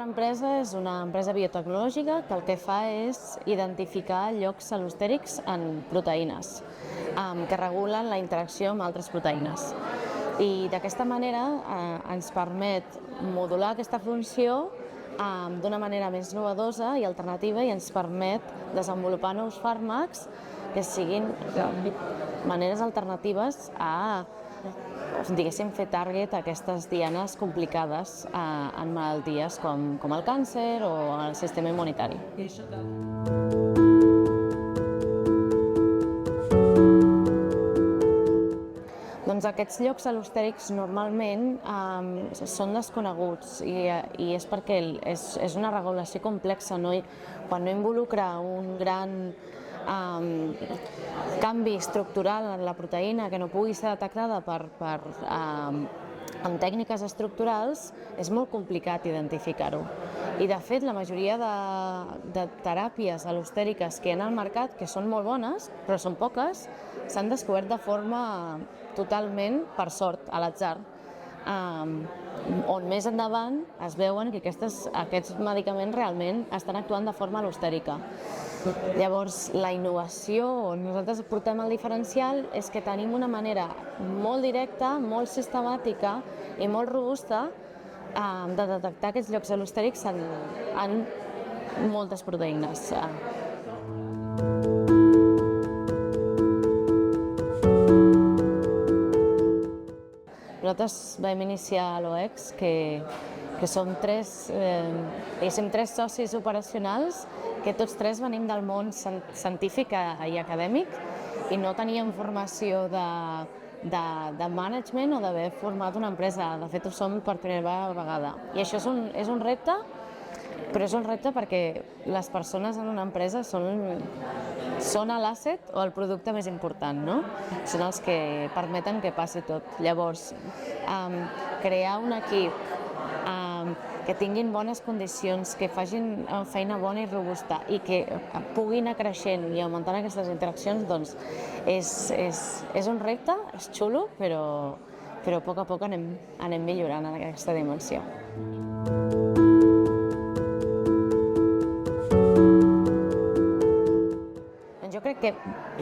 L'empresa és una empresa biotecnològica que el que fa és identificar llocs al·lostèrics en proteïnes que regulen la interacció amb altres proteïnes. I d'aquesta manera ens permet modular aquesta funció d'una manera més innovadora i alternativa i ens permet desenvolupar nous fàrmacs que siguin maneres alternatives a diguéssim, fer target a aquestes dianes complicades en malalties com el càncer o el sistema immunitari. Doncs aquests llocs al·lostèrics normalment són desconeguts i és perquè és una regulació complexa. Quan no involucra un gran canvi estructural en la proteïna que no pugui ser detectada amb tècniques estructurals, és molt complicat identificar-ho. I de fet, la majoria de teràpies al·lostèriques que hi ha al mercat, que són molt bones, però són poques, s'han descobert de forma totalment, per sort, a l'atzar, on més endavant es veuen que aquests medicaments realment estan actuant de forma al·lostèrica. Llavors, la innovació on nosaltres portem el diferencial és que tenim una manera molt directa, molt sistemàtica i molt robusta de detectar aquests llocs al·lostèrics en moltes proteïnes. Nosaltres vam iniciar l'OEX, que som tres socis operacionals que tots tres venim del món científic i acadèmic i no teníem formació de management o d'haver format una empresa. De fet, ho som per primera vegada. I això és un repte, però és un repte perquè les persones en una empresa són l'asset o el producte més important, no? Són els que permeten que passi tot. Llavors, crear un equip que tinguin bones condicions, que facin feina bona i robusta i que puguin anar creixent i augmentant aquestes interaccions, doncs és un repte, és xulo, però a poc anem millorant en aquesta dimensió. Jo crec que,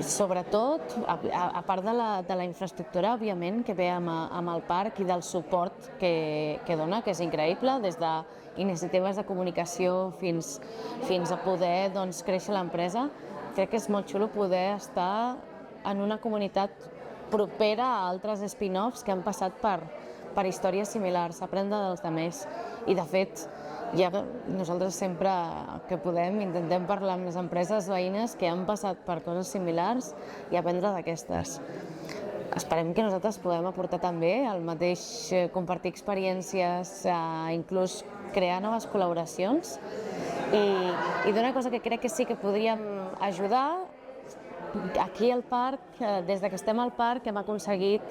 sobretot, a part de la infraestructura, òbviament, que ve amb el parc i del suport que dona, que és increïble, des d'iniciatives de comunicació fins a poder créixer l'empresa, crec que és molt xulo poder estar en una comunitat propera a altres spin-offs que han passat per històries similars, aprendre dels altres. I, de fet, nosaltres sempre que podem intentem parlar amb les empreses veïnes que han passat per coses similars i aprendre d'aquestes. Esperem que nosaltres podem aportar també el mateix, compartir experiències, inclús crear noves col·laboracions. I d'una cosa que crec que sí que podríem ajudar, aquí al parc, des que estem al parc, hem aconseguit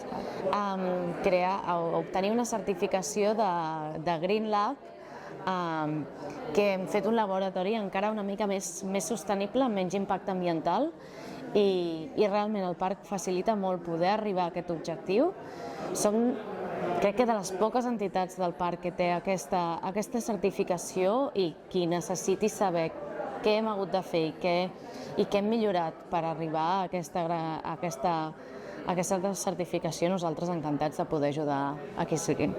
obtenir una certificació de Green Lab, que hem fet un laboratori encara una mica més sostenible, amb menys impacte ambiental, i realment el parc facilita molt poder arribar a aquest objectiu. Som, crec que, de les poques entitats del parc que té aquesta certificació, i qui necessiti saber què hem hagut de fer i què hem millorat per arribar a aquesta certificació, nosaltres encantats de poder ajudar a qui sigui.